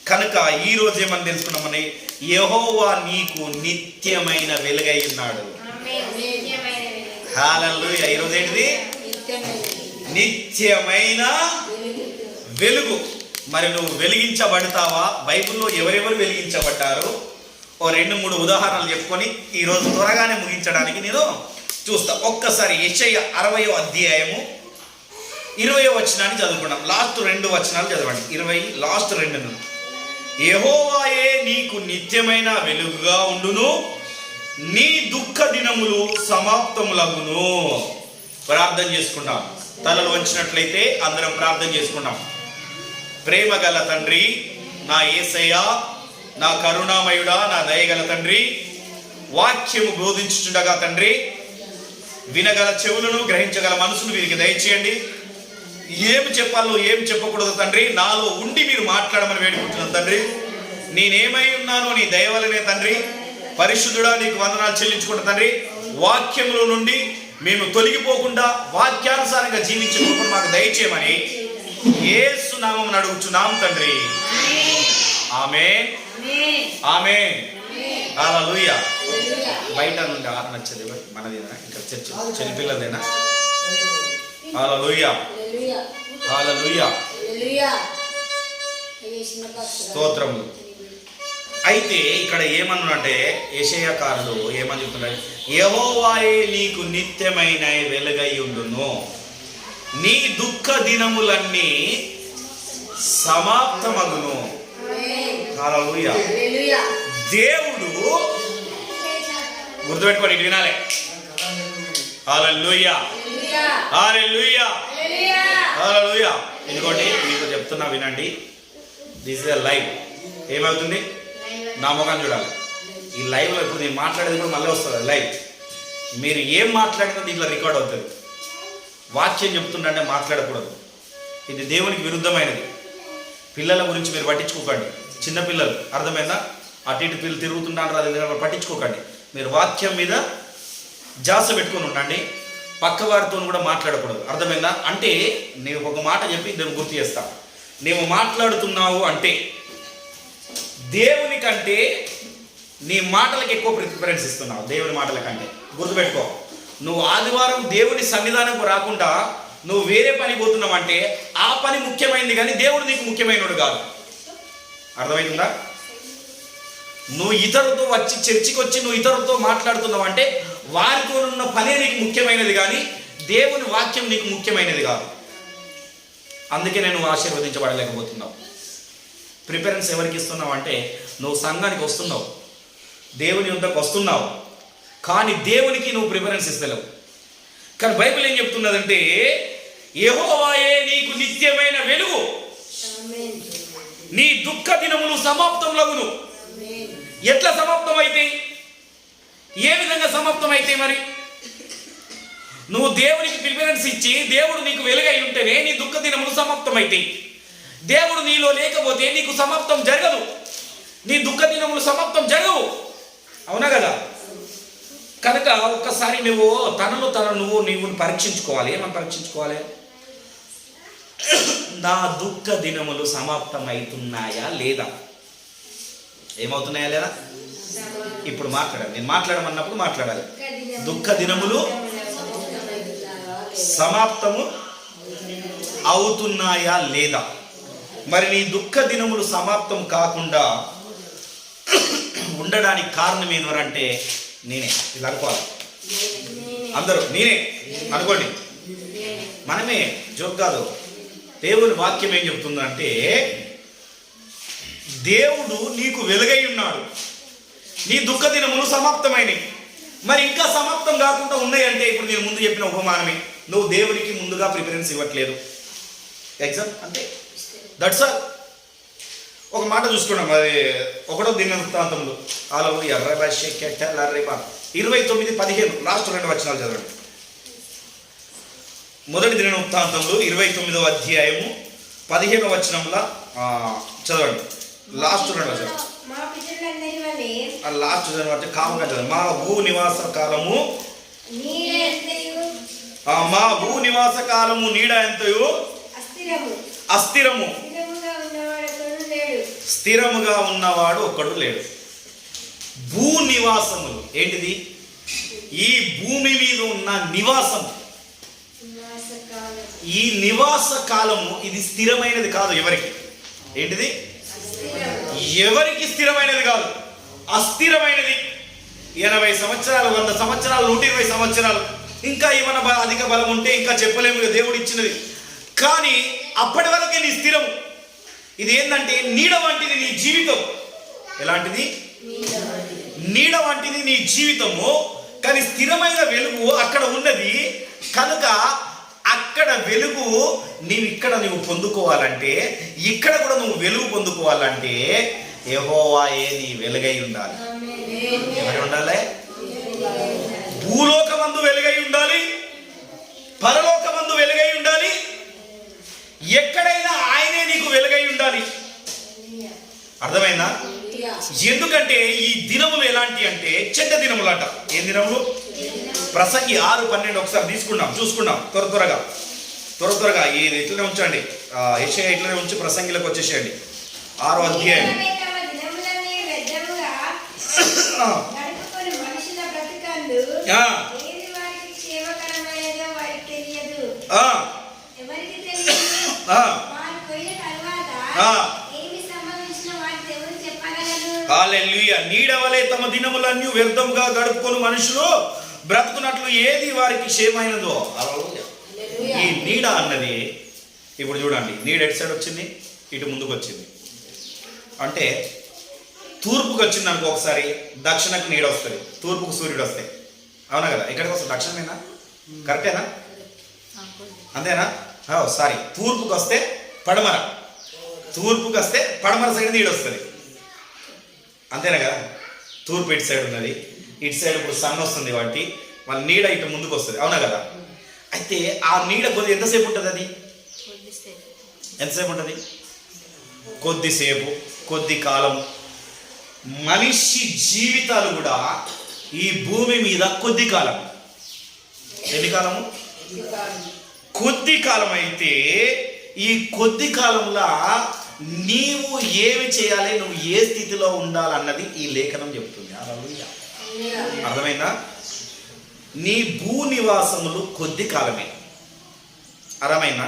కనుక ఈ రోజు ఏమని తెలుసుకున్నామని, యెహోవా నీకు నిత్యమైన వెలుగై ఉన్నాడు. హల్లెలూయా. ఈరోజు ఏంటిది? నిత్యమైన వెలుగు. మరి నువ్వు వెలిగించబడతావా? బైబిల్లో ఎవరెవరు వెలిగించబడ్డారు ఓ 2-3 ఉదాహరణలు చెప్పుకొని ఈరోజు త్వరగానే ముగించడానికి నేను చూస్తా. ఒక్కసారి యెషయా 60వ అధ్యాయము 20వ వచనాన్ని చదువుకున్నాం. లాస్ట్ 2 వచనాలు చదవండి. 20 లాస్ట్ 2. యెహోవాయే నీకు నిత్యమైన వెలుగుగా ఉండును, నీ దుఃఖ దినములు సమాప్తములగును. ప్రార్థన చేసుకుందాం. తలలు వంచినట్లయితే అందరం ప్రార్థన చేసుకుందాం. ప్రేమ గల తండ్రి, నా యేసయ్యా, నా కరుణామయుడా, నా దయగల తండ్రి, వాక్యము బోధించుచుండగా తండ్రి, వినగల చెవులను, గ్రహించగల మనసును వీరికి దయచేయండి. ఏమి చెప్పాలో ఏం చెప్పకూడదు తండ్రి, నాలో ఉండి మీరు మాట్లాడమని వేడుకుంటున్నాను తండ్రి. నేనేమై ఉన్నానో నీ దయ వల్లనే తండ్రి. పరిశుద్ధుడా, నీకు వందనాలు చెల్లించుకుంటా తండ్రి. వాక్యంలో నుండి మేము తొలగిపోకుండా వాక్యానుసారంగా జీవించే కృపను మాకు దయచేయమని యేసు నామమున అడుగుచున్నాం తండ్రి. ఆమేన్, ఆమేన్, హల్లెలూయా. బయట నుండి ఆరు నచ్చది మనదేనా? ఇక్కడ చర్చ చెల్లిపిల్లదేనా? హల్లెలూయా, హల్లెలూయా, స్తోత్రములు. అయితే ఇక్కడ ఏమన్నానంటే యెషయాకారుడు ఏమని చెప్తున్నాడు? యెహోవాయే నీకు నిత్యమైన వెలుగై ఉండును, నీ దుఃఖ దినములన్నీ సమాప్తమగును. హల్లెలూయా. దేవుడు గుర్తుపెట్టుకోండి, ఇటు వినాలి. హల్లెలూయా, హల్లెలూయా, హల్లెలూయా. ఇదిగోండి మీకు చెప్తున్నా వినండి. This is a live. ఏమవుతుంది? నా ముఖాన్ని చూడాలి. ఈ లైవ్లో ఇప్పుడు నేను మాట్లాడేది కూడా మళ్ళీ వస్తుంది లైవ్. మీరు ఏం మాట్లాడినా దీంట్లో రికార్డ్ అవుతుంది. వాక్యం చెప్తుండే మాట్లాడకూడదు. ఇది దేవునికి విరుద్ధమైనది. పిల్లల గురించి మీరు పట్టించుకోకండి. చిన్నపిల్లలు, అర్థమైందా? అటు ఇటు పిల్లలు తిరుగుతుంటారు, అది పట్టించుకోకండి. మీరు వాక్యం మీద జాస పెట్టుకొని ఉండండి. పక్క వారితో కూడా మాట్లాడకూడదు, అర్థమైందా? అంటే నేను ఒక మాట చెప్పి నేను గుర్తు చేస్తాను. నీవు మాట్లాడుతున్నావు అంటే దేవుని కంటే నీ మాటలకు ఎక్కువ ప్రిఫరెన్స్ ఇస్తున్నావు. దేవుని మాటల కంటే గుర్తుపెట్టుకో. నువ్వు ఆదివారం దేవుని సన్నిధానంకు రాకుండా నువ్వు వేరే పని పోతున్నావు అంటే ఆ పని ముఖ్యమైనది, కానీ దేవుడు నీకు ముఖ్యమైనడు కాదు. అర్థమవుతుందా? నువ్వు ఇతరులతో వచ్చి చర్చికి వచ్చి నువ్వు ఇతరులతో మాట్లాడుతున్నావు అంటే వారితో ఉన్న పనే నీకు ముఖ్యమైనది, కానీ దేవుని వాక్యం నీకు ముఖ్యమైనది కాదు. అందుకే నేను ఆశీర్వదించబడలేకపోతున్నావు. ప్రిఫరెన్స్ ఎవరికి ఇస్తున్నావు అంటే నువ్వు సంఘానికి వస్తున్నావు, దేవుని యొద్దకు వస్తున్నావు, కానీ దేవునికి నువ్వు ప్రిఫరెన్స్ ఇస్తలేవు. కానీ బైబిల్ ఏం చెప్తున్నదంటే యెహోవాయే నీకు నిత్యమైన వెలుగు, నీ దుఃఖ దినములు సమాప్తములగును. ఎట్లా సమాప్తం అయితే? ఏ విధంగా సమాప్తం అయితే? మరి నువ్వు దేవునికి ప్రిఫరెన్స్ ఇచ్చి దేవుడు నీకు వెలుగై ఉంటేనే నీ దుఃఖ దినములు సమాప్తం అయితే. దేవుడు నీలో లేకపోతే నీకు సమాప్తం జరగదు, నీ దుఃఖ దినములు సమాప్తం జరగవు. అవునా కదా? కనుక ఒక్కసారి నువ్వు నువ్వు పరీక్షించుకోవాలి. ఏమని పరీక్షించుకోవాలి? నా దుఃఖ దినములు సమాప్తం అవుతున్నాయా లేదా? ఏమవుతున్నాయా లేదా? ఇప్పుడు మాట్లాడాలి. నేను మాట్లాడమన్నప్పుడు మాట్లాడాలి. దుఃఖ దినములు సమాప్తము అవుతున్నాయా లేదా? మరి నీ దుఃఖ దినములు సమాప్తం కాకుండా ఉండడానికి కారణం ఏంటంటే నేనే. ఇలా అనుకోవాలి అందరూ, నేనే అనుకోండి. మనమే, జోక్ కాదు. దేవుని వాక్యం ఏం చెప్తుందంటే దేవుడు నీకు వెలుగై ఉన్నాడు, నీ దుఃఖ దినములు సమాప్తమైనవి. మరి ఇంకా సమాప్తం కాకుండా ఉన్నాయంటే ఇప్పుడు నేను ముందు చెప్పిన ఉపమానమే. నువ్వు దేవునికి ముందుగా ప్రిఫరెన్స్ ఇవ్వట్లేదు. ఎగ్జామ్ అంటే దట్స్ ఆల్. ఒక మాట చూసుకున్నాం. అది 1వ దినవృత్తాంతములు 29:15 లాస్ట్ 2 వచనాలు చదవండి. 1వ దినవృత్తాంతములు 29వ అధ్యాయము 15వ వచనంలో చదవండి. లాస్ట్ 2 వచనాలు. లాస్ట్ చదవండి, కామగా చదవండి. మా భూ నివాస కాలము నీడ ఎంతయు అస్థిరము. స్థిరముగా ఉన్నవాడు ఒక్కడు లేడు. భూ నివాసములు ఏంటిది? ఈ భూమి మీద ఉన్న నివాసం, ఈ నివాస కాలము ఇది స్థిరమైనది కాదు. ఎవరికి? ఏంటిది? ఎవరికి స్థిరమైనది కాదు, అస్థిరమైనది. 80 సంవత్సరాలు, 100 సంవత్సరాలు, 120 సంవత్సరాలు, ఇంకా ఏమైనా అధిక బలం ఉంటే ఇంకా చెప్పలేము, దేవుడు ఇచ్చినది. కానీ అప్పటి వరకే నీ స్థిరము. ఇది ఏంటంటే నీడ వంటిది నీ జీవితం. ఎలాంటిది? నీడ వంటిది నీ జీవితము. కానీ స్థిరమైన వెలుగు అక్కడ ఉన్నది కనుక అక్కడ వెలుగు నువ్వు పొందుకోవాలంటే, ఇక్కడ కూడా నువ్వు వెలుగు పొందుకోవాలంటే యెహోవాయే నీ వెలుగై ఉండాలి. ఎవరు ఉండాలి? భూలోకమందు వెలుగై ఉండాలి, పరలోకమందు వెలుగై ఉండాలి, ఎక్కడైనా ఆయనే నీకు వెలుగై ఉండాలి. అర్థమైందా? ఎందుకంటే ఈ దినములు ఎలాంటి అంటే చెడ్డ దినములు అంట. ఏం దినములు? ప్రసంగి 6:12 ఒకసారి చూసుకుందాం త్వరగా. ఇది ఇట్లనే ఉంచండి, యెషయా ఇట్లనే ఉంచి ప్రసంగిలకు వచ్చేసేయండి. 6వ అధ్యాయం. హల్లెలూయా. నీడవలే తమ దినములన్నీ వ్యర్థంగా గడుపుకొని మనుషులు బ్రతుకున్నట్లు ఏది వారికి క్షేమైనదో. ఈ నీడ అన్నది ఇప్పుడు చూడండి, నీడ ఎటు సైడ్ వచ్చింది? ఇటు ముందుకు వచ్చింది. అంటే తూర్పుకు వచ్చింది అనుకో ఒకసారి, దక్షిణకు నీడ వస్తుంది, తూర్పుకు సూర్యుడు వస్తాయి. అవునా కదా? ఎక్కడికి వస్తుంది? దక్షిణమేనా? కరెక్టేనా? అంతేనా? సారీ, తూర్పుకు వస్తే పడమర, తూర్పుకు వస్తే పడమర సైడ్ నీడ వస్తుంది. అంతేనా కదా? తూర్పు ఇటు సైడ్ ఉన్నది, ఇటు సైడ్ ఇప్పుడు సన్ వస్తుంది కాబట్టి వాళ్ళ నీడ ఇటు ముందుకు వస్తుంది. అవునా కదా? అయితే ఆ నీడ కొద్ది ఎంతసేపు ఉంటుంది? అది ఎంతసేపు ఉంటుంది? కొద్దిసేపు, కొద్ది కాలం. మనిషి జీవితాలు కూడా ఈ భూమి మీద కొద్ది కాలం. ఎన్ని కాలము? కొద్ది కాలం. అయితే ఈ కొద్ది కాలంలో నీవు ఏమి చేయాలి, నువ్వు ఏ స్థితిలో ఉండాలన్నది ఈ లేఖనం చెప్తుంది. అర్థమైందా? నీ భూ నివాసములు కొద్ది కాలమే. అర్థమైందా?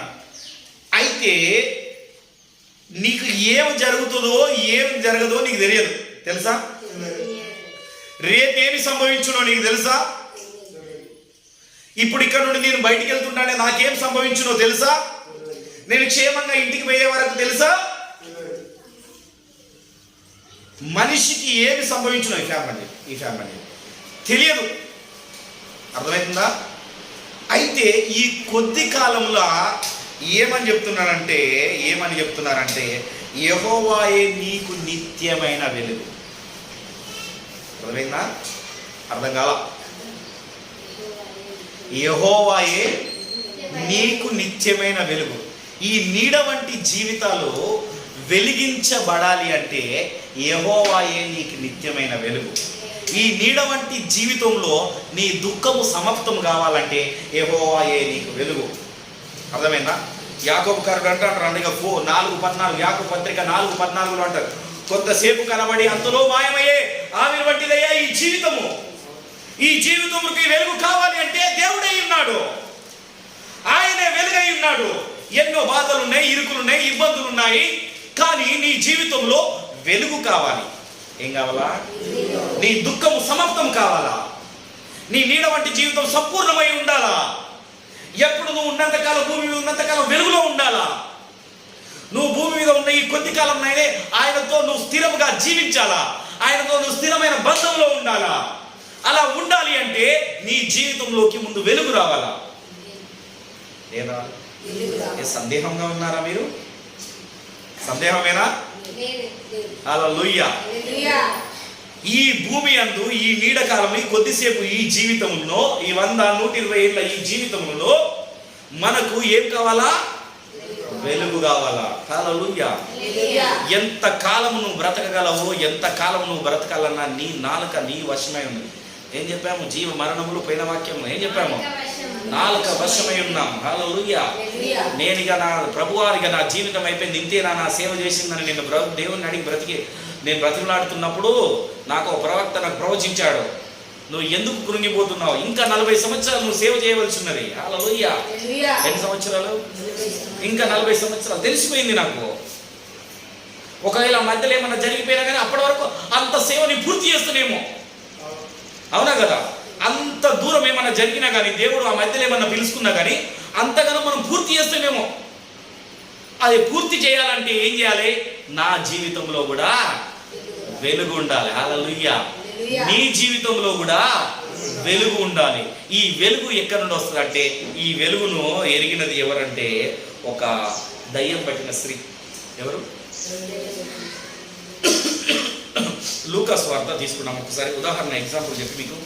అయితే నీకు ఏం జరుగుతుందో ఏం జరగదో నీకు తెలియదు, తెలుసా? రేపేమి సంభవించునో నీకు తెలుసా? ఇప్పుడు ఇక్కడ నుండి నేను బయటికి వెళ్తుంటానే నాకేం సంభవించునో తెలుసా? నేను క్షేమంగా ఇంటికి పోయే వరకు తెలుసా? మనిషికి ఏమి సంభవించునో ఈ ఫ్యామిలీ తెలియదు. అర్థమవుతుందా? అయితే ఈ కొద్ది కాలంలో ఏమని చెప్తున్నారంటే యెహోవాయే నీకు నిత్యమైన వెలుగు. అర్థమైందా? అర్థం కాల? యెహోవాయే నీకు నిత్యమైన వెలుగు. ఈ నీడ వంటి జీవితాలు వెలిగించబడాలి అంటే యెహోవాయే నీకు నిత్యమైన వెలుగు. ఈ నీడ వంటి జీవితంలో నీ దుఃఖము సమాప్తం కావాలంటే యెహోవాయే నీకు వెలుగు. అర్థమైందా? యాకోబు గారు అంటారు, 4:14 యాకోబు పత్రిక 4:14 అంటారు, కొంతసేపు కనబడి అంతలో మాయమయ్యే ఆవిరి వంటిదయ్యా ఈ జీవితము. ఈ జీవితముకి వెలుగు కావాలి అంటే దేవుడై ఉన్నాడు, ఆయనే వెలుగై ఉన్నాడు. ఎన్నో బాధలున్నాయి, ఇరుకులున్నాయి, ఇబ్బందులున్నాయి. కానీ నీ జీవితంలో వెలుగు కావాలి. ఏం కావాలా? నీ దుఃఖము సమాప్తం కావాలా? నీ నీడ వంటి జీవితం సంపూర్ణమై ఉండాలా? ఎప్పుడు నువ్వు ఉన్నంతకాలం, భూమి మీద ఉన్నంతకాలం వెలుగులో ఉండాలా? నువ్వు భూమి మీద ఉన్న ఈ కొద్ది కాలం ఆయనతో నువ్వు స్థిరముగా జీవించాలా? ఆయనతో నువ్వు స్థిరమైన బంధంలో ఉండాలా? అలా ఉండాలి అంటే నీ జీవితంలోకి ముందు వెలుగు రావాలా? లేదా? సందేహంగా ఉన్నారా మీరు? సందేహమేనా? హల్లెలూయా. ఈ భూమి అందు ఈ నీడకాలం, ఈ కొద్దిసేపు ఈ జీవితంలో, ఈ 100, 120 ఏళ్ళ ఈ జీవితంలో మనకు ఏం కావాలా? వెలుగు కావాలా? హల్లెలూయా. ఎంత కాలం నువ్వు బ్రతకగలవో, ఎంత కాలం నువ్వు బ్రతకాలన్నా నీ నాలుక నీ వశమై ఉన్నది. ఏం చెప్పాము? జీవ మరణములు పోయిన వాక్యము ఏం చెప్పాము? నాలుక వశమై ఉన్నాం. హల్లెలూయా. నేనుగా నా ప్రభువారిగా నా జీవితం అయిపోయింది, ఇంతేనా నా సేవ చేసిందని నేను దేవుని అడిగి నేను బ్రతిమలాడుతున్నప్పుడు నాకు ఒక ప్రవక్త నాకు ప్రవచించాడు, నువ్వు ఎందుకు కృంగిపోతున్నావు? ఇంకా 40 సంవత్సరాలు నువ్వు సేవ చేయవలసి ఉన్నది. హల్లెలూయా. ఎన్ని సంవత్సరాలు? ఇంకా 40 సంవత్సరాలు. తెలిసిపోయింది నాకు. ఒకవేళ మధ్యలో ఏమన్నా జరిగిపోయినా కానీ అప్పటి వరకు అంత సేవని పూర్తి చేస్తూనేమో. అవునా కదా? అంత దూరం ఏమన్నా జరిగినా కానీ, దేవుడు ఆ మధ్యలో ఏమన్నా పిలుచుకున్నా కానీ అంతగానో మనం పూర్తి చేస్తామేమో. అది పూర్తి చేయాలంటే ఏం చేయాలి? నా జీవితంలో కూడా వెలుగు ఉండాలి. హల్లెలూయా. నీ జీవితంలో కూడా వెలుగు ఉండాలి. ఈ వెలుగు ఎక్కడి నుండి వస్తుంది అంటే, ఈ వెలుగును ఎరిగినది ఎవరంటే ఒక దయ్యం పట్టిన స్త్రీ. ఎవరు? లూకా సువార్త తీసుకున్నాం. ఒకసారి ఉదాహరణ ఎగ్జాంపుల్ చెప్పి మీకు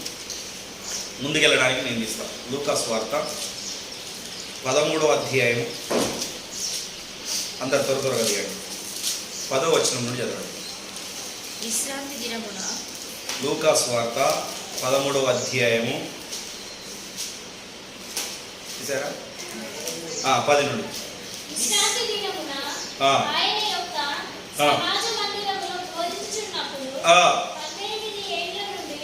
ముందుకెళ్ళడానికి నేను తీస్తాను. లూకా సువార్త 13వ అధ్యాయం. అందరు త్వరగా తీయండి. 10వ వచనం నుండి చదవండి. విశ్రాంతి దినమున లూకా సువార్త 13వ అధ్యాయము చూసారా? 10 నుండి. విశ్రాంతి దినమున ఆయన యొక్క సమాజ మందిరములో బోధించుచున్నప్పుడు 18 ఏళ్ల నుండి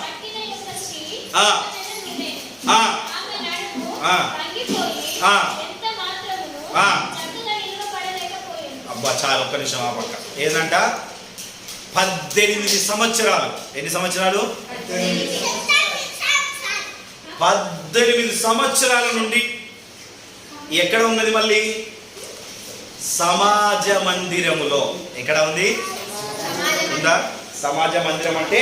పట్టిన యొక్క స్త్రీ అతని నుండి ఆమె నడుము వంగిపోయి ఎంత మాత్రమును చక్కగా నిలబడలేకపోయింది. అబ్బా చాలా, ఒక్క నిమిషం ఆ పక్క. ఏదంట? 18 సంవత్సరాలు. ఎన్ని సంవత్సరాలు? 18 సంవత్సరాల నుండి ఎక్కడ ఉన్నది? మళ్ళీ సమాజ మందిరములో. ఎక్కడ ఉంది? ఉందా? సమాజ మందిరం అంటే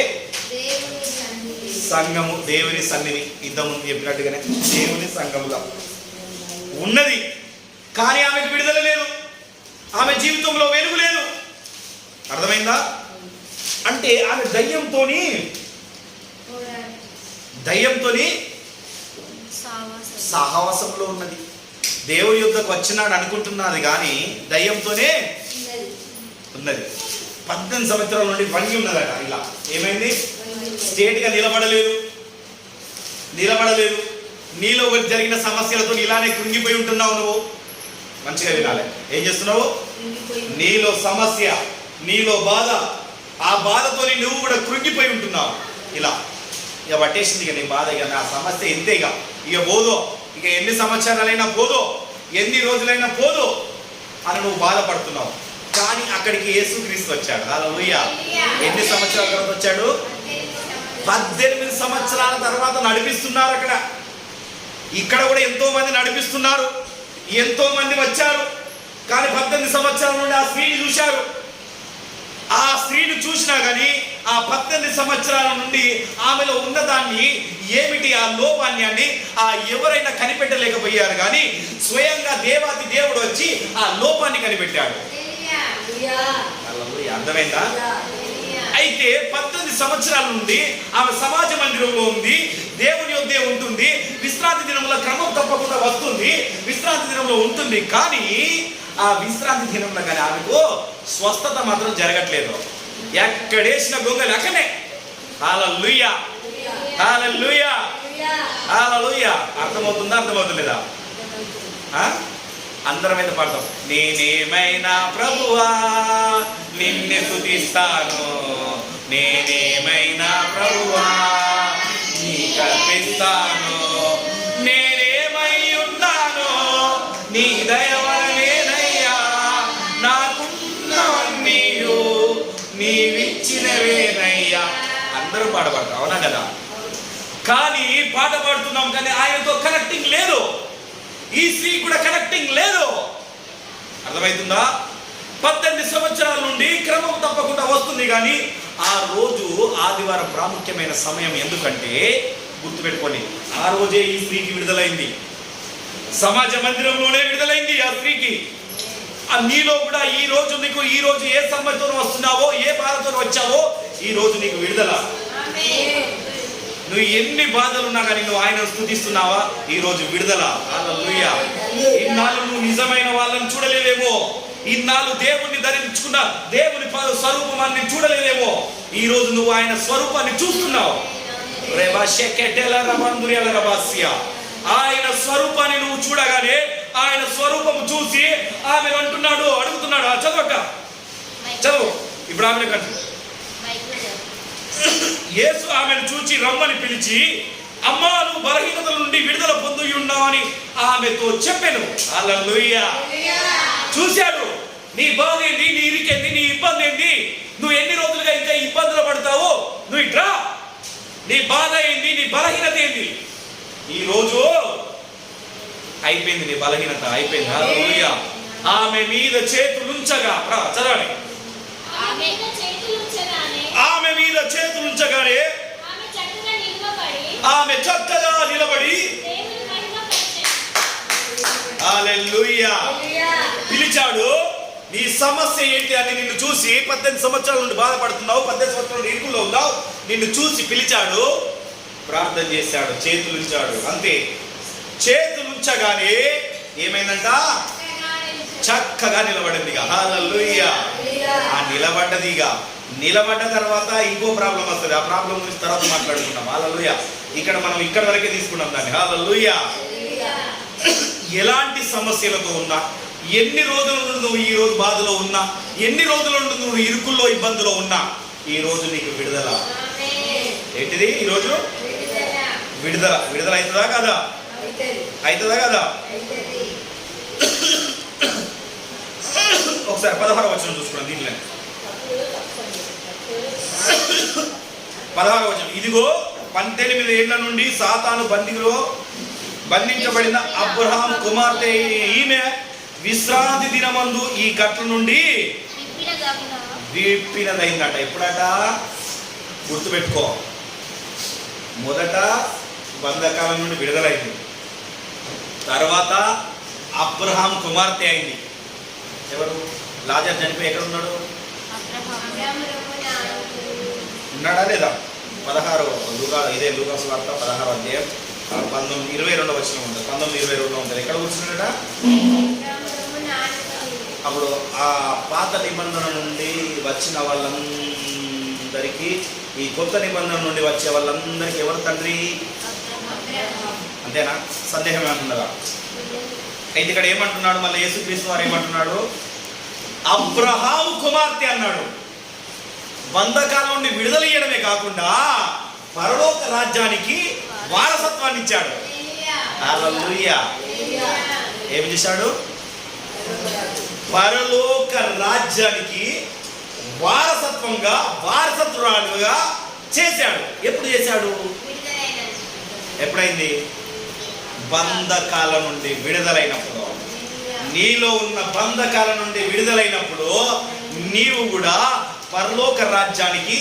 సంఘము, దేవుని సన్నిధి. ఇంతకుముందు చెప్పినట్టుగానే దేవుని సంఘముగా ఉన్నది. కానీ ఆమెకు విడుదల లేదు, ఆమె జీవితంలో వెలుగు లేదు. అర్థమైందా? అంటే ఆమె దయ్యంతోని సహవాసంలో ఉన్నది. దేవుని యుద్ధకు వచ్చినాడు అనుకుంటున్నది కానీ దయ్యంతోనే ఉన్నది. 18 సంవత్సరాల నుండి వంగి ఉన్నదట. ఇలా ఏమైంది? స్టేట్గా నిలబడలేదు. నీలో జరిగిన సమస్యలతో ఇలానే కృంగిపోయి ఉంటున్నావు నువ్వు. మంచిగా వినాలి. ఏం చేస్తున్నావు? నీలో సమస్య, నీలో బాధ, ఆ బాధతో నువ్వు కూడా కృంగిపోయి ఉంటున్నావు. ఇలా ఇక పట్టేసింది. ఇక నీ బాధ, ఇక నా సమస్య ఇంతే, ఇక పోదో, ఇక ఎన్ని సంవత్సరాలైనా పోదో, ఎన్ని రోజులైనా పోదో అని నువ్వు బాధపడుతున్నావు. కానీ అక్కడికి యేసుక్రీస్తు వచ్చాడు. హల్లెలూయా. ఎన్ని సంవత్సరాల తర్వాత వచ్చాడు? 18 సంవత్సరాల తర్వాత నడిపిస్తున్నారు అక్కడ. ఇక్కడ కూడా ఎంతో మంది నడిపిస్తున్నారు, ఎంతో మంది వచ్చారు. కానీ 18 సంవత్సరాల నుండి ఆ స్త్రీని చూశారు. ఆ స్త్రీని చూసినా కానీ ఆ 18 సంవత్సరాల నుండి ఆమెలో ఉన్నదాన్ని ఏమిటి, ఆ లోపాన్ని అని ఎవరైనా కనిపెట్టలేకపోయారు. కానీ స్వయంగా దేవాది దేవుడు వచ్చి ఆ లోపాన్ని కనిపెట్టాడు. అర్థమైందా? అయితే 18 సంవత్సరాల నుండి ఆమె సమాజ మందిరంలో ఉంది, దేవుని యొద్దే ఉంటుంది, విశ్రాంతి దినంలో క్రమం తప్పకుండా వస్తుంది, విశ్రాంతి దినంలో ఉంటుంది. కానీ ఆ విశ్రాంతి దినంలో కానీ ఆమెకు స్వస్థత మాత్రం జరగట్లేదు. ఎక్కడేసిన గొంగలు అక్కనే. హల్లెలూయా, హల్లెలూయా, హల్లెలూయా. అర్థమవుతుందా? అందరం అయితే పాడతాం. నేనేమైనా ప్రభువా నిన్నే స్తుతిస్తాను, నేనేమైనా ప్రభువా నీ కల్పిస్తాను, నేనేమై ఉన్నాను నీ దయ వలనేనయ్యా, నాకున్నవన్నీ నీవిచ్చినవేనయ్యా. అందరూ పాడతాం. అవునా కదా? కానీ పాట పాడుతున్నాం కానీ ఆయనతో కనెక్టింగ్ లేదు. ఈ స్త్రీ కూడా కనెక్టింగ్ లేదు. అర్థమవుతుందా? 18 సంవత్సరాల నుండి క్రమం తప్పకుండా వస్తుంది. కానీ ఆ రోజు ఆదివారం ప్రాముఖ్యమైన సమయం. ఎందుకంటే గుర్తుపెట్టుకోండి, ఆ రోజే ఈ స్త్రీకి విడుదలైంది. సమాజ మందిరంలోనే విడుదలైంది ఆ స్త్రీకి. నీలో కూడా ఈ రోజు ఏ సమయంతో వస్తున్నావో, ఏ బాధతో వచ్చావో, ఈ రోజు నీకు విడుదల. నువ్వు ఎన్ని బాధలు ఉన్నా కానీ నువ్వు ఆయన స్తుతిస్తున్నావా, ఈ రోజు విడుదల. హల్లెలూయా. ఇన్నాళ్ళు నువ్వు నిజమైన వాళ్ళని చూడలేవేమో, ఇన్నాళ్ళు దేవుణ్ణి ధరించుకున్న దేవుని స్వరూపాన్ని చూడలేదేమో, ఈ రోజు నువ్వు ఆయన స్వరూపాన్ని చూస్తున్నావు. ఆయన స్వరూపాన్ని నువ్వు చూడగానే ఆయన స్వరూపము చూసి ఆమె అడుగుతున్నాడు, చదవక చదువు. ఇప్పుడు ఆమె యేసు ఆమెను చూచి రమ్మని పిలిచి, అమ్మా నువ్వు బలహీనతల నుండి విడుదల పొంది ఉన్నావని ఆమెతో చెప్పాను. హల్లెలూయా. చూశాడు, నీ బాధ ఏంటి, నీ ఇరికేంది, నీ ఇబ్బంది ఏంటి, నువ్వు ఎన్ని రోజులుగా ఇంకా ఇబ్బందులు పడతావు, నువ్వు ఇట్రా, నీ బాధ ఏంటి, నీ బలహీనత ఏంటి. ఈ రోజు అయిపోయింది, నీ బలహీనత అయిపోయింది. హల్లెలూయా. ఆమె మీద చేతులుంచగా, చదవండి, ఆమె మీద చేతులుంచగానే ఆమె చక్కగా నిలబడి హల్లెలూయా పిలిచాడు. నీ సమస్య ఏంటి అని నిన్ను చూసి, 18 సంవత్సరాల నుండి బాధపడుతున్నావు, 18 సంవత్సరాల నుండి ఇరుకులో ఉన్నావు, నిన్ను చూసి పిలిచాడు, ప్రార్థన చేశాడు, చేతులుంచాడు. అంతే, చేతులుంచగానే ఏమైందంట, చక్కగా నిలబడిందిగా. హల్లెలూయా. ఆ నిలబడ్డ తర్వాత ఇంకో ప్రాబ్లం వస్తుంది. ఆ ప్రాబ్లం గురించి తర్వాత మాట్లాడుకుందాం. హల్లెలూయా. ఇక్కడ మనం ఇక్కడ వరకే తీసుకున్నాం దాన్ని. హల్లెలూయా. ఎలాంటి సమస్యలతో ఉన్నా, ఎన్ని రోజుల నుండి నువ్వు ఈ రోజు బాధలో ఉన్నా, ఎన్ని రోజుల నుండి నువ్వు ఇరుకుల్లో ఇబ్బందులో ఉన్నా, ఈ రోజు నీకు విడుదల. ఏంటిది? ఈ రోజు విడుదల అవుతుందా కదా? అవుతుందా కదా? ఒకసారి 16వ వచనం చూసుకున్నాం. దీంట్లో 16వ వచనం, ఇదిగో 18 ఏళ్ల నుండి సాతాను బంధించబడిన అబ్రహాం కుమార్తె ఈమె విశ్రాంతి దినమందు ఈ కట్ల నుండి విప్పినదైందట. ఎప్పుడట? గుర్తుపెట్టుకో, మొదట బంధకాలం నుండి విడుదలైంది, తర్వాత అబ్రహాం కుమార్తె అయింది. ఎవరు? లాజర్ చనిపోయి ఎక్కడ ఉన్నాడు? ఉన్నాడా లేదా? 16 ఇదే లూకాసు వార్త 16వ అధ్యాయం 22వ వచనం ఉంటుంది. 19:22 ఉంటుంది. ఎక్కడ కూర్చున్నాడట? అప్పుడు ఆ పాత నిబంధన నుండి వచ్చిన వాళ్ళందరికీ, ఈ కొత్త నిబంధన నుండి వచ్చే వాళ్ళందరికీ ఎవరు తండ్రి? అంతేనా? సందేహం ఏమంటున్నదా? అయితే ఇక్కడ ఏమంటున్నాడు మళ్ళీ యేసుక్రీస్తు వారు ఏమంటున్నాడు? అబ్రహాము కుమార్తె అన్నాడు. బంధకాల నుండి విడుదల ఇయ్యడమే కాకుండా పరలోక రాజ్యానికి వారసత్వాన్ని ఇచ్చాడు. హల్లెలూయా. ఏమి చేశాడు? పరలోక రాజ్యానికి వారసత్వరాలుగా చేశాడు. ఎప్పుడు చేశాడు? ఎప్పుడైంది? బంధకాల నుండి విడుదలైనప్పుడు. నీలో ఉన్న బంధకాల నుండి విడుదలైనప్పుడు నీవు కూడా పరలోక రాజ్యానికి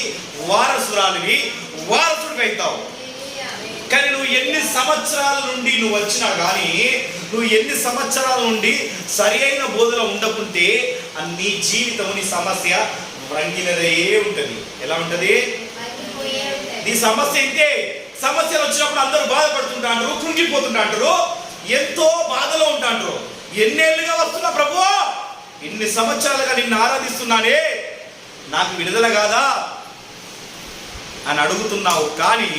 వారసుడివి అవుతావు. కానీ నువ్వు ఎన్ని సంవత్సరాల నుండి నువ్వు వచ్చినా కానీ, నువ్వు ఎన్ని సంవత్సరాల నుండి సరి అయిన బోధలో ఉండకుంటే నీ జీవితం, నీ సమస్య రంగినదే ఉంటుంది. ఎలా ఉంటుంది? నీ సమస్య ఇంతే. సమస్యలు వచ్చినప్పుడు అందరూ బాధపడుతుంటారు, కృంగిపోతుంటారు, ఎంతో బాధలో ఉంటారు. ఎన్నేళ్ళుగా వస్తున్నా ప్రభు, ఇన్ని సంవత్సరాలుగా నిన్ను ఆరాధిస్తున్నానే, నాకు విడుదల కాదా అని అడుగుతున్నావు. కానీ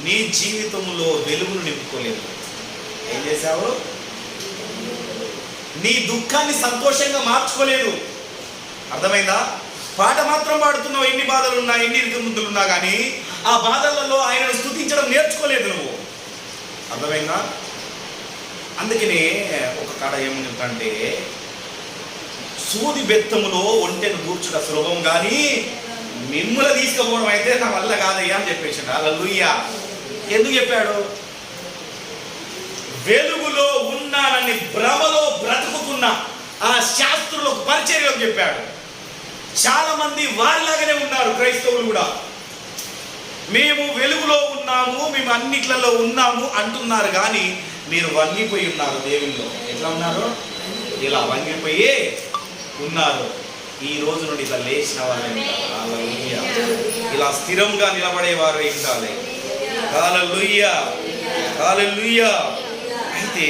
నీ జీవితంలో వెలుగును నింపుకోలేదు. ఏం చేశావు? నీ దుఃఖాన్ని సంతోషంగా మార్చుకోలేదు. అర్థమైందా? పాట మాత్రం పాడుతున్నావు, ఎన్ని బాధలున్నా, ఎన్ని ఇరుకుముద్దులున్నా కానీ ఆ బాధలలో ఆయనను స్తుతించడం నేర్చుకోలేదు నువ్వు. అర్థమైందా? అందుకనే ఒక కాడ ఏముందంటే, సూది బెత్తములో ఒంటెను కూర్చుట సులభం కానీ మిమ్ముల తీసుకుపోవడం అయితే నా వల్ల కాదయ్యా అని చెప్పేసాడు. హల్లెలూయా. ఎందుకు చెప్పాడు? వెలుగులో ఉన్నానని భ్రమలో బ్రతుకుతున్న ఆ శాస్త్రులకు పరిచర్యకు చెప్పాడు. చాలా మంది వారిలాగానే ఉన్నారు క్రైస్తవులు కూడా. మేము వెలుగులో ఉన్నాము, మేము అన్నిట్లలో ఉన్నాము అంటున్నారు, కానీ మీరు వంగిపోయి ఉన్నారు దేవుల్లో. ఎట్లా ఉన్నారు? ఇలా వంగిపోయి ఉన్నారు. ఈ రోజు నుండి ఇలా లేచిన వారు ఇలా స్థిరంగా నిలబడేవారు ఏంటాలి. హల్లెలూయా, హల్లెలూయా. అయితే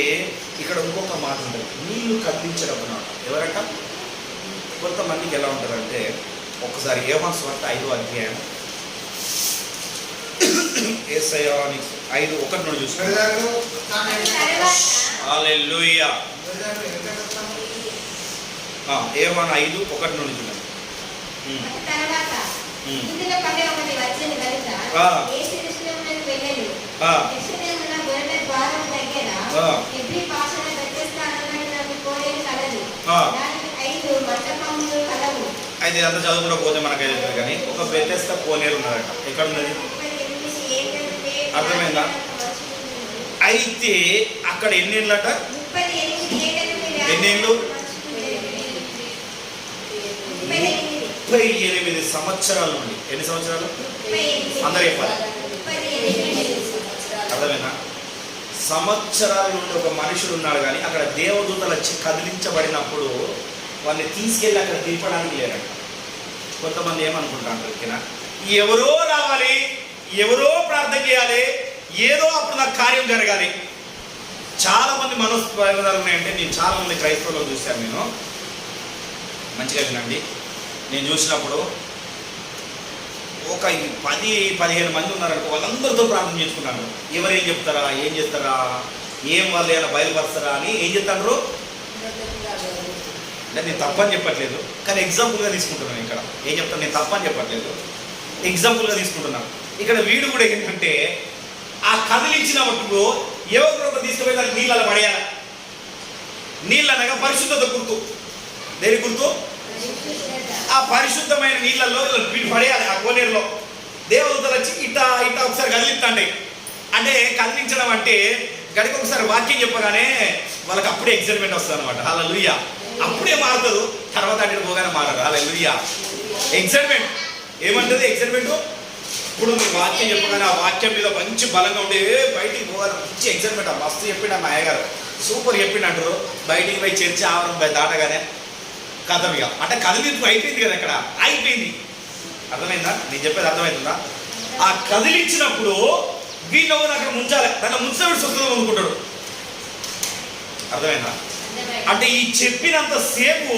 ఇక్కడ ఇంకొక మాట ఉంటుంది, నీళ్లు కదిలించడం అన్నాడు. ఎవరట? కొంతమందికి ఎలా ఉంటుందంటే, ఒక్కసారి యోహాను సువార్త 5వ అధ్యాయం యేసయ్య 5:1 చూసుకోండి. హల్లెలూయా. యోహాను 5:1 చూడండి. తర్వాత ఇందులో పడే ఒకటి వచ్చింది కనుక యేసు యెరూషలేమునకు వెళ్ళెను. యెరూషలేమున గొర్రెల ద్వారం దగ్గర ఎబ్రీ భాషలో బెతెస్దా అనబడిన కోనేరు కలదు. దానికి 5 మంటపములు కలవు. అయితే అంత చదువుకుంటూ పోతే మనకు తెలుస్తుంది, కానీ ఒక బెతెస్దా కోనేరు ఉన్నదట. ఎక్కడ ఉన్నది? అర్థమైందా? అయితే అక్కడ ఎన్ని ఏళ్ళట? 38 సంవత్సరాల నుండి. ఎన్ని సంవత్సరాలు? అందరూ చెప్పాలి. అర్థమైనా? సంవత్సరాల నుండి ఒక మనుషుడు ఉన్నాడు, కానీ అక్కడ దేవదూతలు వచ్చి కదిలించబడినప్పుడు వాళ్ళని తీసుకెళ్ళి అక్కడ దింపడానికి లేరంట. కొంతమంది ఏమనుకుంటారు, ఓకేనా, ఎవరో రావాలి, ఎవరో ప్రార్థన చేయాలి, ఏదో అప్పుడు నాకు కార్యం జరగాలి. చాలా మంది మనోభావాలు ఉన్నాయంటే, నేను చాలా మంది క్రైస్తవులు చూశాను. నేను మంచిగా వినండి. నేను చూసినప్పుడు ఒక 10-15 మంది ఉన్నారనుకో, వాళ్ళందరితో ప్రార్థన చేసుకున్నాను. ఎవరేం చెప్తారా, ఏం చేస్తారా, ఏం వాళ్ళు ఏమైనా బయలుపరుస్తారా అని ఏం చెప్తారు. అంటే నేను తప్పని చెప్పట్లేదు, కానీ ఎగ్జాంపుల్గా తీసుకుంటున్నాను. ఇక్కడ ఏం చెప్తాను, నేను తప్పని చెప్పట్లేదు, ఎగ్జాంపుల్గా తీసుకుంటున్నాను. ఇక్కడ వీడు కూడా ఏంటంటే, ఆ కదిలించినప్పుడు ఎవరికో తీసుకుపోయి దానికి నీళ్ళలో పడేయాలి. నీళ్ళు అనగా పరిశుద్ధత గుర్తు. దేని గుర్తు? ఆ పరిశుద్ధమైన నీళ్ళల్లో వీడు పడేయాలి. ఆ కోనేరులో దేవదూతలు వచ్చి ఇట్టా ఒకసారి కదిలిస్తాండి. అంటే కదిలించడం అంటే గడికి ఒకసారి వాక్యం చెప్పగానే వాళ్ళకి అప్పుడే ఎక్సైట్మెంట్ వస్తుంది అనమాట. హల్లెలూయా. అప్పుడే మారుతుంది, తర్వాత అటు పోగానే మారదు. హల్లెలూయా. ఎక్సైట్మెంట్ ఏమంటుంది? ఎక్సైట్మెంట్ ఇప్పుడు మీ వాక్యం చెప్పగానే ఆ వాక్యం మీద మంచి బలంగా ఉండే బయటికి పోగానే మంచి ఎక్సైట్మెంట్. మస్తు చెప్పిండు మా అయ్యగారు, సూపర్ చెప్పిండు అంటారు. బయటికి పోయి చర్చి ఆవరణ దాటగానే కథం ఇక అంటే కదిలింపు అయిపోయింది కదా, ఇక్కడ అయిపోయింది. అర్థమైందా? నేను చెప్పేది అర్థమవుతుందా? ఆ కదిలించినప్పుడు వీళ్ళు అక్కడ ముంచాలి, దాంట్లో ముంచాడు స్వస్థత అనుకుంటాడు. అర్థమైందా? అంటే ఈ చెప్పినంత సేపు,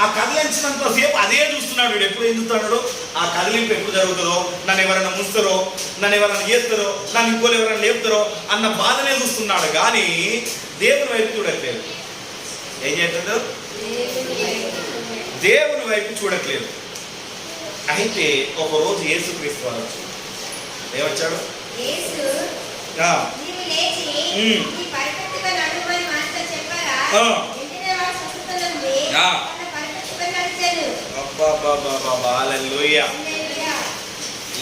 ఆ కదిలించినంత సేపు అదే చూస్తున్నాడు వీడు. ఎప్పుడు ఏం చూస్తున్నాడు? ఆ కదిలింపు ఎప్పుడు జరుగుతుందో, నన్ను ఎవరైనా ముంచుతారో, నన్ను ఎవరైనా చేస్తారో, నన్ను ఇంకోళ్ళు ఎవరైనా లేపుతారో అన్న బాధనే చూస్తున్నాడు, కానీ దేవుని వైపు చూడట్లేదు. ఏం చేస్తాడు? దేవుని వైపు చూడట్లేదు. అయితే ఒకరోజు యేసుక్రీస్తు వారు ఏమొచ్చాడు?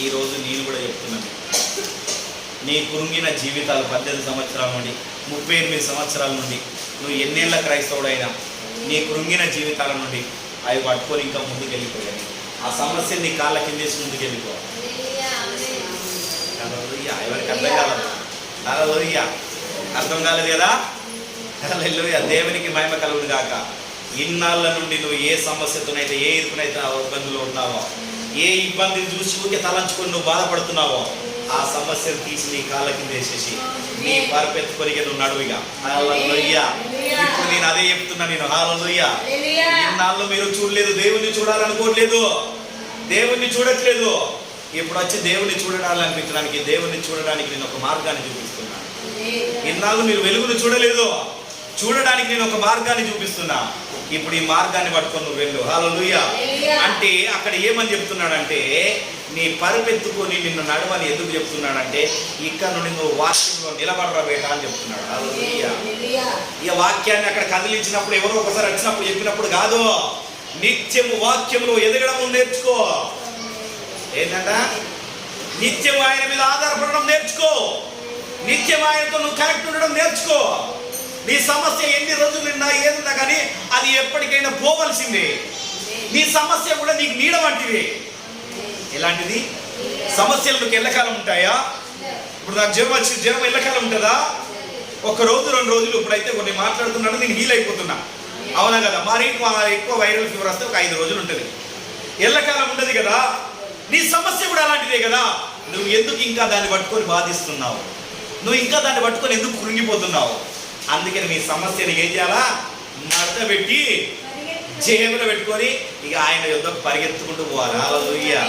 ఈరోజు నేను కూడా చెప్తున్నాను, నీ కృంగిన జీవితాలు 18 సంవత్సరాల నుండి 38 సంవత్సరాల నుండి నువ్వు ఎన్నేళ్ల క్రైస్తవుడైనా నీ కృంగిన జీవితాల నుండి అవి పట్టుకొని ఇంకా ముందుకు వెళ్ళిపోయాయి. ఆ సమస్య నీ కాళ్ళ కిందేసి ముందుకు వెళ్ళిపోవాలి. ఎవరికి అర్థం కాలేదు? హల్లెలూయా. అర్థం కాలేదు కదా? హల్లెలూయా. దేవునికి మహిమ కలుగును గాక. ఇన్నాళ్ళ నుండి నువ్వు ఏ సమస్యతోనైతే, ఏ ఇరుకునైతే ఇబ్బందులు ఉన్నావో, ఏ ఇబ్బందిని చూసి ఊరికే తలంచుకొని నువ్వు బాధపడుతున్నావో, ఆ సమస్యను తీసి నీ కాళ్ళ కింద వేసేసి నీ పరపెత్తుకొని నువ్వు నడువుగా. హల్లెలూయా. ఇప్పుడు నేను అదే చెప్తున్నా. నేను హల్లెలూయా. ఇన్నాళ్ళు మీరు చూడలేదు, దేవుణ్ణి చూడాలనుకోవట్లేదు, దేవుణ్ణి చూడట్లేదు. ఇప్పుడు వచ్చి దేవుణ్ణి చూడాలనిపించడానికి, దేవుణ్ణి చూడడానికి నేను ఒక మార్గాన్ని చూపిస్తున్నాను. ఇన్నాళ్ళు మీరు వెలుగును చూడలేదు, చూడడానికి నేను ఒక మార్గాన్ని చూపిస్తున్నా. ఇప్పుడు ఈ మార్గాన్ని పట్టుకొని నువ్వు వెళ్ళు. హల్లెలూయా. అంటే అక్కడ ఏమని చెప్తున్నాడంటే, నీ పరుపెత్తుకొని నిన్ను నడవని ఎందుకు చెప్తున్నాడంటే, ఇక్కడ నుండి నువ్వు వాక్యంలో నిలబడరా బేట అని చెప్తున్నాడు. హల్లెలూయా. ఈ వాక్యాన్ని అక్కడ కదిలించినప్పుడు, ఎవరో ఒకసారి వచ్చినప్పుడు చెప్పినప్పుడు కాదు, నిత్యము వాక్యంలో ఎదగడం నేర్చుకో. ఏంటంట? నిత్యం ఆయన మీద ఆధారపడడం నేర్చుకో. నిత్యం ఆయనతో నువ్వు కనెక్ట్ ఉండడం నేర్చుకో. నీ సమస్య ఎన్ని రోజులు నిన్నా ఏదున్నా కానీ అది ఎప్పటికైనా పోవలసిందే. నీ సమస్య కూడా నీకు నీడ వంటిది. ఎలాంటిది? సమస్యలకు ఎల్లకాలం ఉంటాయా? ఇప్పుడు నాకు జ్వరం వచ్చి జ్వరం ఎల్లకాలం ఉంటుందా? ఒక రోజు 2 రోజులు. ఇప్పుడైతే కొన్ని మాట్లాడుతున్నాను, నేను హీల్ అయిపోతున్నా. అవునా కదా? మరి ఎక్కువ వైరల్ ఫీవర్ వస్తే ఒక 5 రోజులు ఉంటుంది, ఎల్లకాలం ఉండదు కదా. నీ సమస్య కూడా అలాంటిదే కదా. నువ్వు ఎందుకు ఇంకా దాన్ని పట్టుకొని బాధిస్తున్నావు? నువ్వు ఇంకా దాన్ని పట్టుకొని ఎందుకు కృంగిపోతున్నావు? అందుకని నీ సమస్యను ఏం చేయాలా? మడత పెట్టి జేబులో పెట్టుకొని ఇక ఆయన యుద్ధకు పరిగెత్తుకుంటూ పోవాలి. హల్లెలూయా.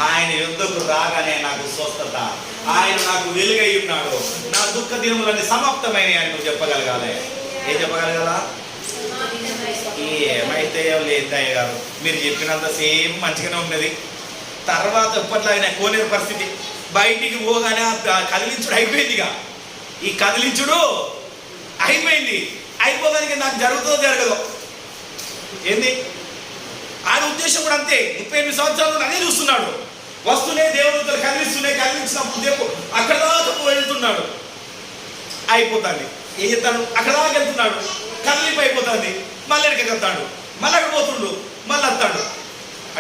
ఆయన యుద్ధకు రాగానే నాకు స్వస్థత, ఆయన నాకు వెలుగై ఉన్నాడు, నా దుఃఖ దినములన్నీ సమాప్తమైన అని నువ్వు చెప్పగలగాలి. ఏం చెప్పగలగాల? ఏమైతే లేదయ్య గారు, మీరు చెప్పినంత సేమ్ మంచిగానే ఉన్నది. తర్వాత ఎప్పట్లాగిన కోనేరు పరిస్థితి, బయటికి పోగానే కదిలించుడు అయిపోయిందిగా. ఈ కదిలించుడు అయిపోయింది. అయిపోగానికి నాకు జరుగుతుందో జరగదు ఏంది ఆయన ఉద్దేశం కూడా అంతే. 38 సంవత్సరాలు అదే చూస్తున్నాడు. వస్తూనే దేవుడు కదిలిస్తున్నాయి, కదిలించినప్పుడు దేవుడు అక్కడ దాకా వెళ్తున్నాడు. అయిపోతుంది. ఏం చెప్తాడు? అక్కడ దాకా వెళ్తున్నాడు, కదిలింపు అయిపోతుంది. మళ్ళీ ఎక్కడికి వెళ్తాడు, మళ్ళీ అక్కడ పోతుండు, మళ్ళీ వస్తాడు.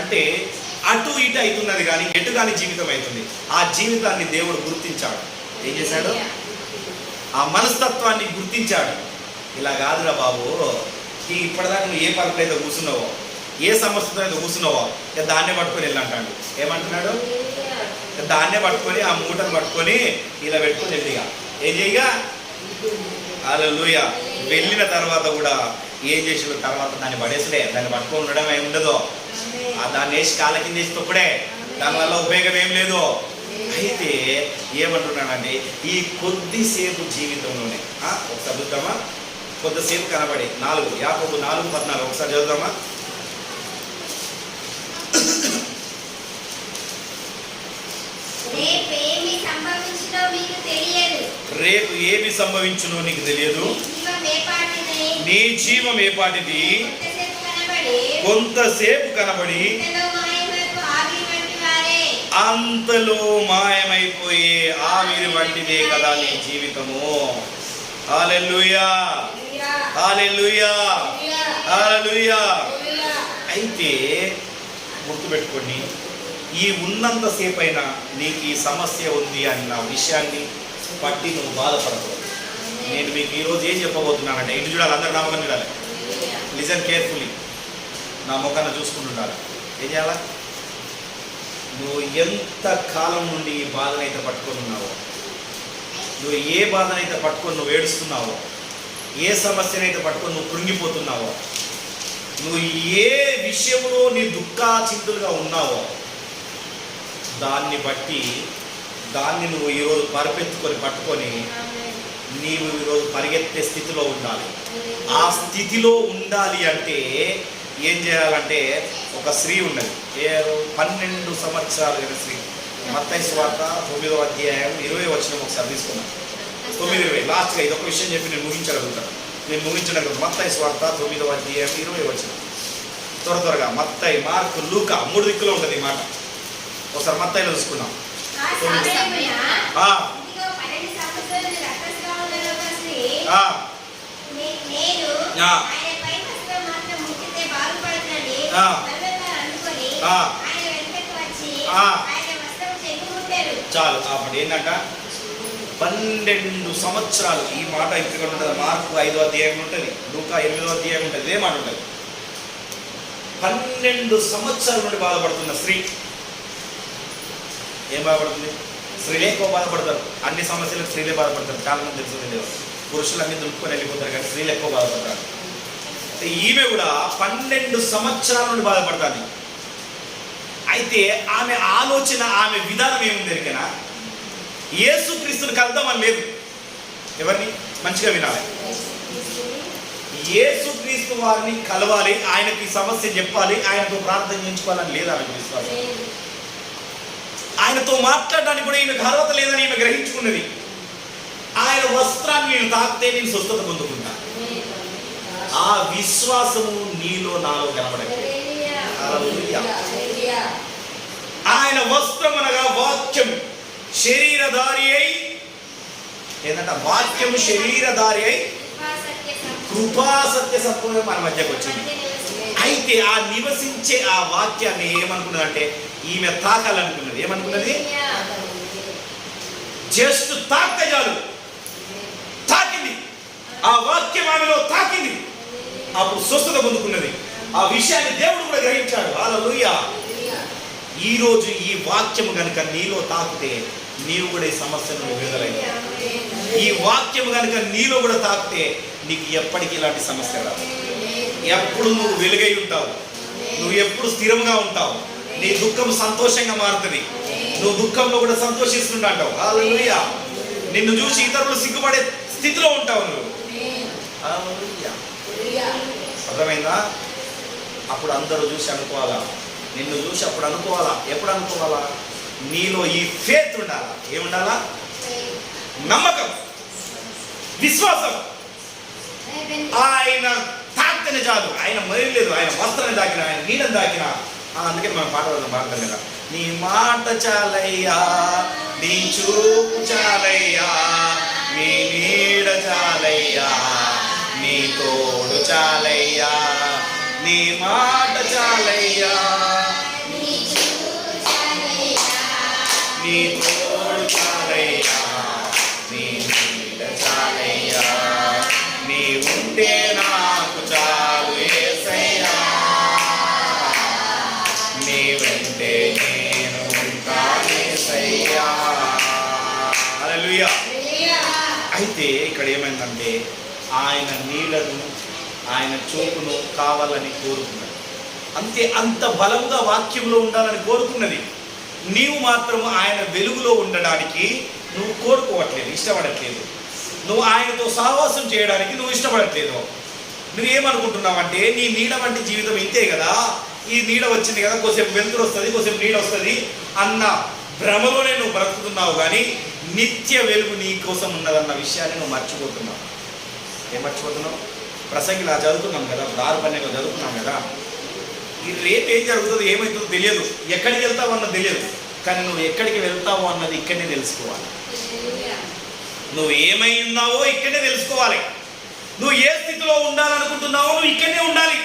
అంటే అటు ఇటు అవుతున్నది కానీ ఎటు కానీ జీవితం అవుతుంది. ఆ జీవితాన్ని దేవుడు గుర్తించాడు. ఏం చేశాడు? ఆ మనస్తత్వాన్ని గుర్తించాడు. ఇలా కాదురా బాబు, ఇప్పటిదాకా నువ్వు ఏ పరుపులో అయితే కూర్చున్నావో, ఏ సమస్యతో అయితే కూర్చున్నావో, దాన్నే పట్టుకొని వెళ్ళంటాడు. ఏమంటున్నాడు? దాన్నే పట్టుకొని, ఆ మూటను పట్టుకొని ఇలా పెట్టుకొని వెళ్ళిగా ఏం చేయగా. హల్లెలూయా. వెళ్ళిన తర్వాత కూడా ఏం చేసిన తర్వాత దాన్ని పడేసుడే, దాన్ని పట్టుకొని ఉండడం ఏమి ఉండదో, దాన్ని వేసి కాళ్ళ కింద వేసి తొక్కుడే, దానివల్ల ఉపయోగం ఏం లేదు. అయితే ఏమంటున్నాడంటే ఈ కొద్దిసేపు జీవితంలోనే ఒకసారి చూద్దామా, కొద్దిసేపు కనబడి 4 యాకోబు 4:14 ఒకసారి చదువుదామా. రేపు ఏమి సంభవించునో నీకు తెలియదు. నీ జీవం ఏపాటిది? కొంతసేపు కనబడి అంతలో మాయమైపోయే ఆవిరి వంటిదే కదా నీ జీవితము. హల్లెలూయా, హల్లెలూయా, హల్లెలూయా. అయితే గుర్తుపెట్టుకోండి, ఈ ఉన్నంతసేపు అయినా నీకు ఈ సమస్య ఉంది అన్న విషయాన్ని పట్టి నువ్వు బాధపడకూడదు. నేను మీకు ఈరోజు ఏం చెప్పబోతున్నానంటే, ఇటు చూడాలి, అందరు నా ముఖం చూడాలి, లిజన్ కేర్ఫుల్లీ, నా ముఖాన్ని చూసుకుంటుండాలి. ఏం చేయాలా? నువ్వు ఎంత కాలం నుండి ఈ బాధనైతే పట్టుకొని ఉన్నావో, నువ్వు ఏ బాధనైతే పట్టుకొని నువ్వు ఏడుస్తున్నావో, ఏ సమస్యనైతే పట్టుకొని నువ్వు కృంగిపోతున్నావో, నువ్వు ఏ విషయంలో నీ దుఃఖాచింతులుగా ఉన్నావో, దాన్ని బట్టి దాన్ని నువ్వు ఈరోజు పరిపెత్తుకొని పట్టుకొని నీవు ఈరోజు పరిగెత్తే స్థితిలో ఉండాలి. ఆ స్థితిలో ఉండాలి అంటే ఏం చేయాలంటే, ఒక స్త్రీ ఉన్నది, 12 సంవత్సరాలు అయిన స్త్రీ. మత్తయి సువార్త 9వ అధ్యాయం 20 వచనం ఒకసారి తీసుకున్నాను. 9:20 లాస్ట్గా ఇది ఒక విషయం చెప్పి నేను ముగించగలుగుతాను. మత్తయి సువార్త 9వ అధ్యాయం 20 వచనం. త్వరగా మత్తయి, మార్కు, లూకా 3 దిక్కులో ఉంటుంది ఈ మాట. ఒకసారి మత్తయిలో చూసుకున్నాం. చాలు. అప్పుడు ఏంటంట, 12 సంవత్సరాలు. ఈ మాట ఇక్కడ ఉంటుంది. మార్కు 5వ అధ్యాయం ఉంటుంది, లూకా 8వ అధ్యాయం ఉంటుంది, ఇదే మాట ఉంటుంది. 12 సంవత్సరాల నుండి బాధపడుతున్న స్త్రీ. ఏం బాధపడుతుంది? స్త్రీలే ఎక్కువ బాధపడతారు. అన్ని సమస్యలకు స్త్రీలే బాధపడతారు. చాలా మంది తెలుసు. పురుషులు అన్ని దులుపుకొని వెళ్ళిపోతారు, కానీ స్త్రీలు ఎక్కువ బాధపడతారు. ఈమె కూడా 12 సంవత్సరాల నుండి బాధపడతాది. అయితే ఆమె ఆలోచన, ఆమె విధానం ఏముంది ఎరికైనా, యేసుక్రీస్తుని కలుద్దామని లేదు. ఎవరిని? మంచిగా వినాలి. యేసుక్రీస్తు వారిని కలవాలి, ఆయనకి సమస్య చెప్పాలి, ఆయనతో ప్రార్థన చేయించుకోవాలని లేదు ఆమెకు విశ్వాసం. ఆయనతో మాట్లాడడానికి కూడా ఈమెకు అర్హత లేదని ఈమె గ్రహించుకున్నది. ఆయన వస్త్రాన్ని నేను తాకితే నేను స్వస్థత పొందుకుంటా. ఆ విశ్వాసము నీలో నాలో కనబడదు. ఆయన వస్త్రం అనగా వాక్యం శరీరధారి అయి, ఏంటంట, వాక్యం శరీరధారి అయి కృపా సత్య సత్వమే మన మధ్యకు వచ్చింది. అయితే ఆ నివసించే ఆ వాక్యాన్ని ఏమనుకున్నదంటే, ఈమె తాకాలనుకున్నది. ఏమనుకున్నది? జస్ట్ తాకితే చాలు. తాకింది, ఆ వాక్యం ఆమెలో తాకింది, అప్పుడు స్వస్థత పొందుకున్నది. ఆ విషయాన్ని దేవుడు కూడా గ్రహించాడు. హల్లెలూయా. ఈరోజు ఈ వాక్యము కనుక నీలో తాకితే నీవు కూడా ఈ సమస్య నుండి విడుదలైంది. ఈ వాక్యము కనుక నీలో కూడా తాకితే నీకు ఎప్పటికీ ఇలాంటి సమస్య రాదు. ఎప్పుడు నువ్వు వెలుగై ఉంటావు, నువ్వు ఎప్పుడు స్థిరంగా ఉంటావు, నీ దుఃఖం సంతోషంగా మారుతుంది, నువ్వు దుఃఖంలో కూడా సంతోషిస్తుంటావు. హల్లెలూయా. నిన్ను చూసి ఇతరులు సిగ్గుపడే స్థితిలో ఉంటావు నువ్వు. హల్లెలూయా. అర్థమైందా? అప్పుడు అందరూ చూసి అనుకోవాలా, నిన్ను చూసి అప్పుడు అనుకోవాలా. ఎప్పుడు అనుకోవాలా? నీలో ఈ ఫేత్ ఉండాలా. ఏముండాలా? నమ్మకం, విశ్వాసం. ఆయన తాకితేనే చాలు, ఆయన మరి లేదు, ఆయన వస్త్రాన్ని తాకిన, ఆయన నీడని తాకిన. అందుకే మనం పాడతాం కదా, నీ మాట చాలయ్యా, నీ చూపు చాలయ్యా, నీ నీడ చాలయ్యా, నీ తోడు చాలయ్యా, నీ మాట చాలయ్యా, నీ తోడు చాలయ్యా, నీ నీడ చాలయ్యా, నీ ఉంటే నాకు చాలు యేసయ్యా, నీ వెంటే నేను ఉంటా యేసయ్యా. హల్లెలూయా. అయితే ఇక్కడ ఏమైందంటే ఆయన నీడను, ఆయన చూపును కావాలని కోరుకున్నది. అంతే, అంత బలంగా వాక్యంలో ఉండాలని కోరుకున్నది. నీవు మాత్రం ఆయన వెలుగులో ఉండడానికి నువ్వు కోరుకోవట్లేదు, ఇష్టపడట్లేదు. నువ్వు ఆయనతో సహవాసం చేయడానికి నువ్వు ఇష్టపడట్లేదు. నువ్వేమనుకుంటున్నావు అంటే నీ నీడ వంటి జీవితం ఇంతే కదా, ఈ నీడ వచ్చింది కదా, కొద్దిసేపు వెలుతురు వస్తుంది, కొద్దిసేపు నీడ వస్తుంది అన్న భ్రమలోనే నువ్వు బ్రతుకుతున్నావు. కానీ నిత్య వెలుగు నీ కోసం ఉన్నదన్న విషయాన్ని నువ్వు మర్చిపోతున్నావు. ఏం మర్చిపోతున్నావు? ప్రసంగిలా చదువుతున్నాం కదా, 6-12 చదువుతున్నాం కదా, ఈ రేపు ఏం జరుగుతుందో ఏమవుతుందో తెలియదు, ఎక్కడికి వెళ్తావు అన్నది తెలియదు. కానీ నువ్వు ఎక్కడికి వెళ్తావు అన్నది ఇక్కడనే తెలుసుకోవాలి. నువ్వు ఏమై ఉన్నావో ఇక్కడనే తెలుసుకోవాలి. నువ్వు ఏ స్థితిలో ఉండాలనుకుంటున్నావో నువ్వు ఇక్కడనే ఉండాలి.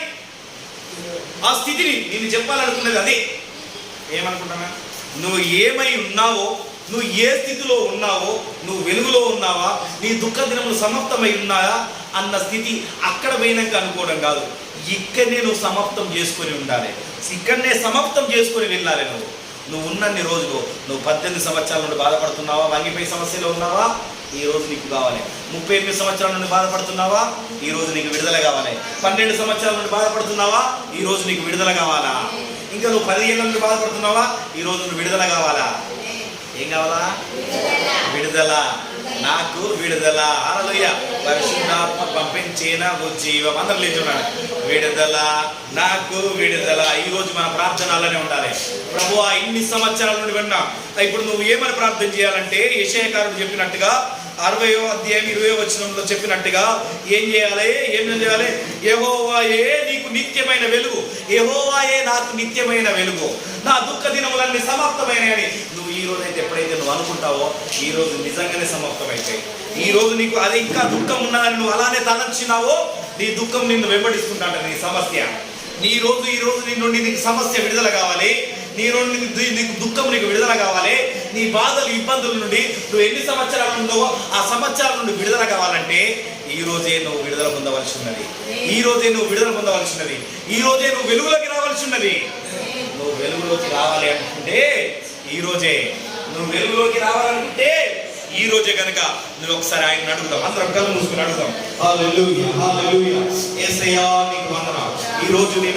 ఆ స్థితిని నేను చెప్పాలనుకున్నది అదే. ఏమనుకుంటున్నా? నువ్వు ఏమై ఉన్నావో, నువ్వు ఏ స్థితిలో ఉన్నావో, నువ్వు వెలుగులో ఉన్నావా, నీ దుఃఖ దినములు సమాప్తమై ఉన్నాయా అన్న స్థితి అక్కడ పోయినాక అనుకోవడం కాదు, ఇక్కడనే నువ్వు సమాప్తం చేసుకొని ఉండాలి. ఇక్కడనే సమాప్తం చేసుకొని వెళ్ళాలి. నువ్వు ఉన్నన్ని రోజులు, నువ్వు 18 సంవత్సరాల నుండి బాధపడుతున్నావా, వంగిపోయి సమస్యలో ఉన్నావా, ఈ రోజు నీకు కావాలి. 38 సంవత్సరాల నుండి బాధపడుతున్నావా, ఈ రోజు నీకు విడుదల కావాలి. 12 సంవత్సరాల నుండి బాధపడుతున్నావా, ఈ రోజు నీకు విడుదల కావాలా. ఇంకా నువ్వు 10 ఏళ్ళ నుండి బాధపడుతున్నావా, ఈ రోజు నువ్వు విడుదల కావాలా. ఏం కావాలా? విడుదల. నాకు విడుదల. హల్లెలూయా. పరిశుద్ధాత్మ పంపించిన జీవం. అందరూ లేచున్నాడు. విడుదల, నాకు విడుదల. ఈ రోజు మన ప్రార్థన అలానే ఉండాలి. ప్రభువా, ఇన్ని సంవత్సరాల నుండి విన్నా, ఇప్పుడు నువ్వు ఏమని ప్రార్థన చేయాలంటే యెషయాకారుడు చెప్పినట్టుగా 60వ అధ్యాయం 20వ వచనంలో చెప్పినట్టుగా ఏం చేయాలి? యెహోవాయే నీకు నిత్యమైన వెలుగు, యెహోవాయే నాకు నిత్యమైన వెలుగు, నా దుఃఖ దినములన్నీ సమాప్తమైనాయని నువ్వు ఈ రోజు అయితే ఎప్పుడైతే నువ్వు అనుకుంటావో ఈ రోజు నిజంగానే సమాప్తమైతాయి. ఈ రోజు నీకు అది ఇంకా దుఃఖం ఉన్నదని నువ్వు అలానే తలంచినావో నీ దుఃఖం నిన్ను వెంబడిస్తుంటాట. నీ సమస్య ఈ రోజు నీ నుండి నీకు సమస్య విడుదల కావాలి, నీ నుండి నీకు దుఃఖం నీకు విడుదల కావాలి. నీ బాధలు, ఇబ్బందుల నుండి నువ్వు ఎన్ని సంవత్సరాలు ఉన్నావో ఆ సంవత్సరాల నుండి విడుదల కావాలంటే ఈ రోజే నువ్వు విడుదల పొందవలసి ఉన్నది. ఈ రోజే నువ్వు విడుదల పొందవలసి ఉన్నది. ఈ రోజే నువ్వు వెలుగులోకి రావాల్సి ఉన్నది. నువ్వు వెలుగులోకి రావాలి అనుకుంటే ఈ రోజే, నువ్వు వెలుగులోకి రావాలనుకుంటే ఈ రోజే కనుక నువ్వు ఒకసారి ఆయన అడుగుదాం. అందరం కళ్ళు మూసుకుని అడుగుదాం. హల్లెలూయా, హల్లెలూయా. యేసయ్యా నీకు వందనాలు. ఈ రోజు